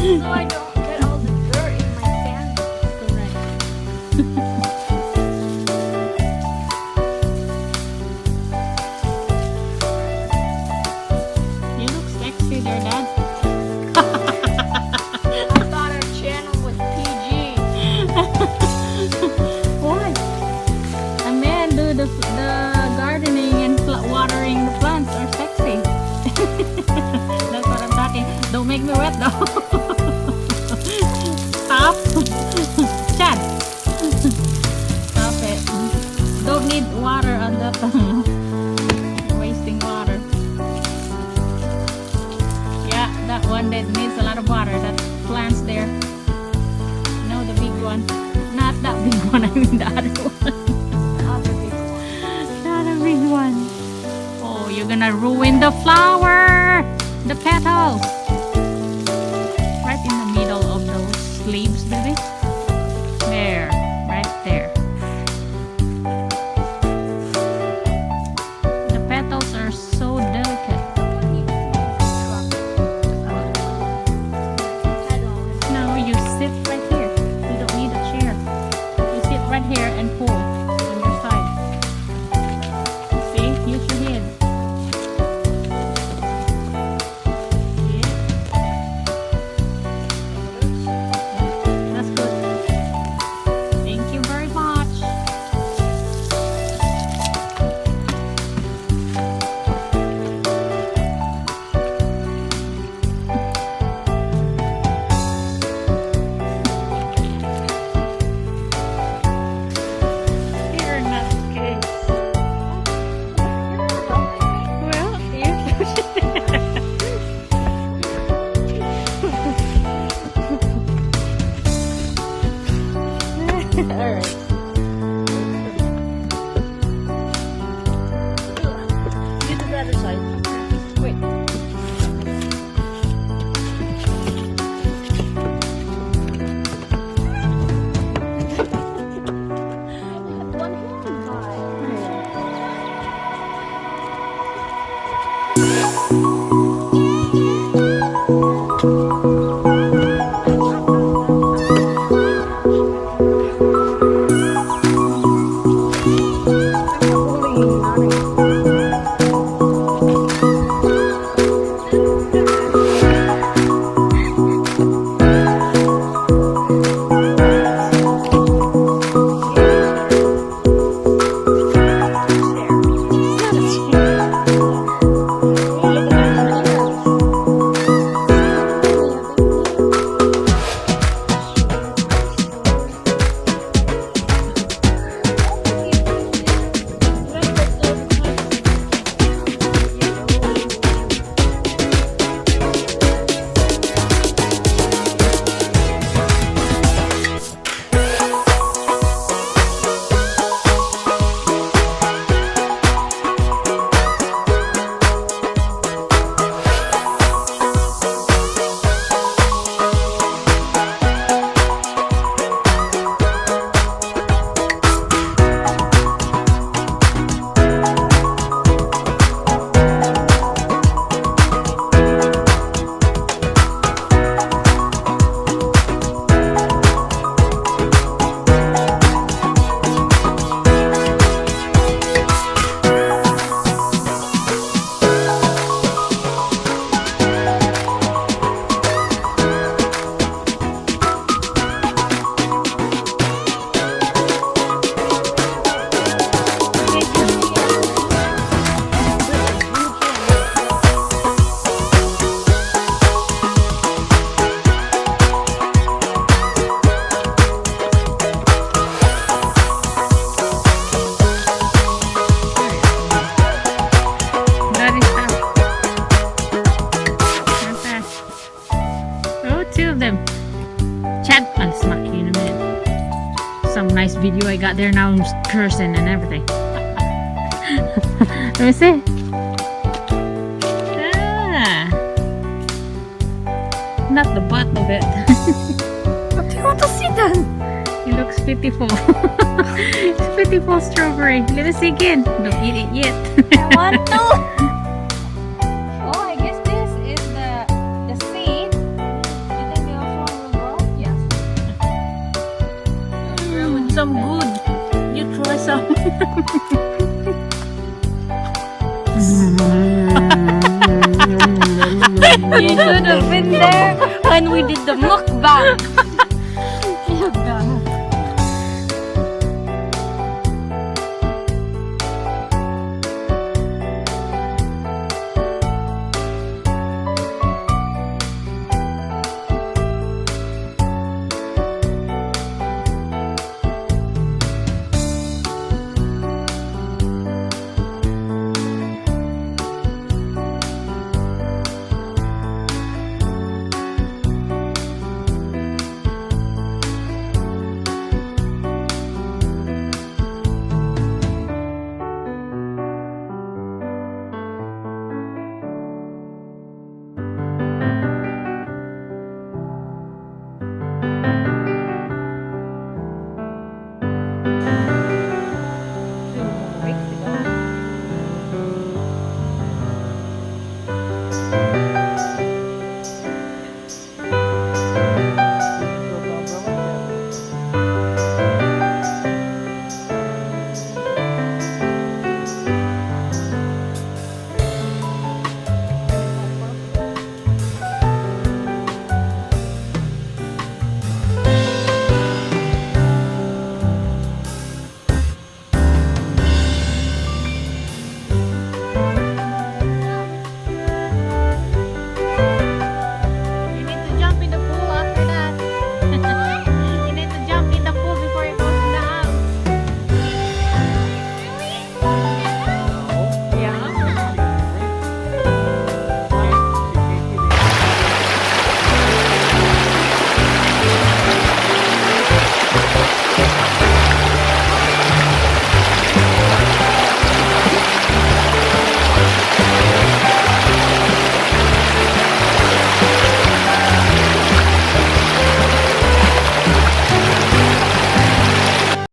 So I don't get all the dirt in my sand. Correct. You look sexy there, Dad. I thought our channel was PG. Why? A man do the gardening and watering the plants are sexy. That's what I'm talking. Don't make me wet though. Stop. Chad. Stop it. Don't need water on that. Wasting water. Yeah, that one that needs a lot of water. That plant's there. No, the big one. Not that big one. I mean the other one. Other big one. Not a big one. Oh, you're gonna ruin the flower. The petals. Right in the middle of those leaves, baby. There. Right there. The petals are so delicate. No, you sit right here. You don't need a chair. You sit right here and pull on your side. See? Use your head. See it? That's good. Thank you very much. You're not good. Well, alright. Get the other side. Wait. One hand nice video I got there. Now I'm cursing and everything. Let me see. Ah, not the butt of it. What do you want to see then? It looks pitiful. It's pitiful strawberry. Let me see again. Don't eat it yet. I want to. Oh, I guess this is the seed. And then you You should have been there when we did the mukbang.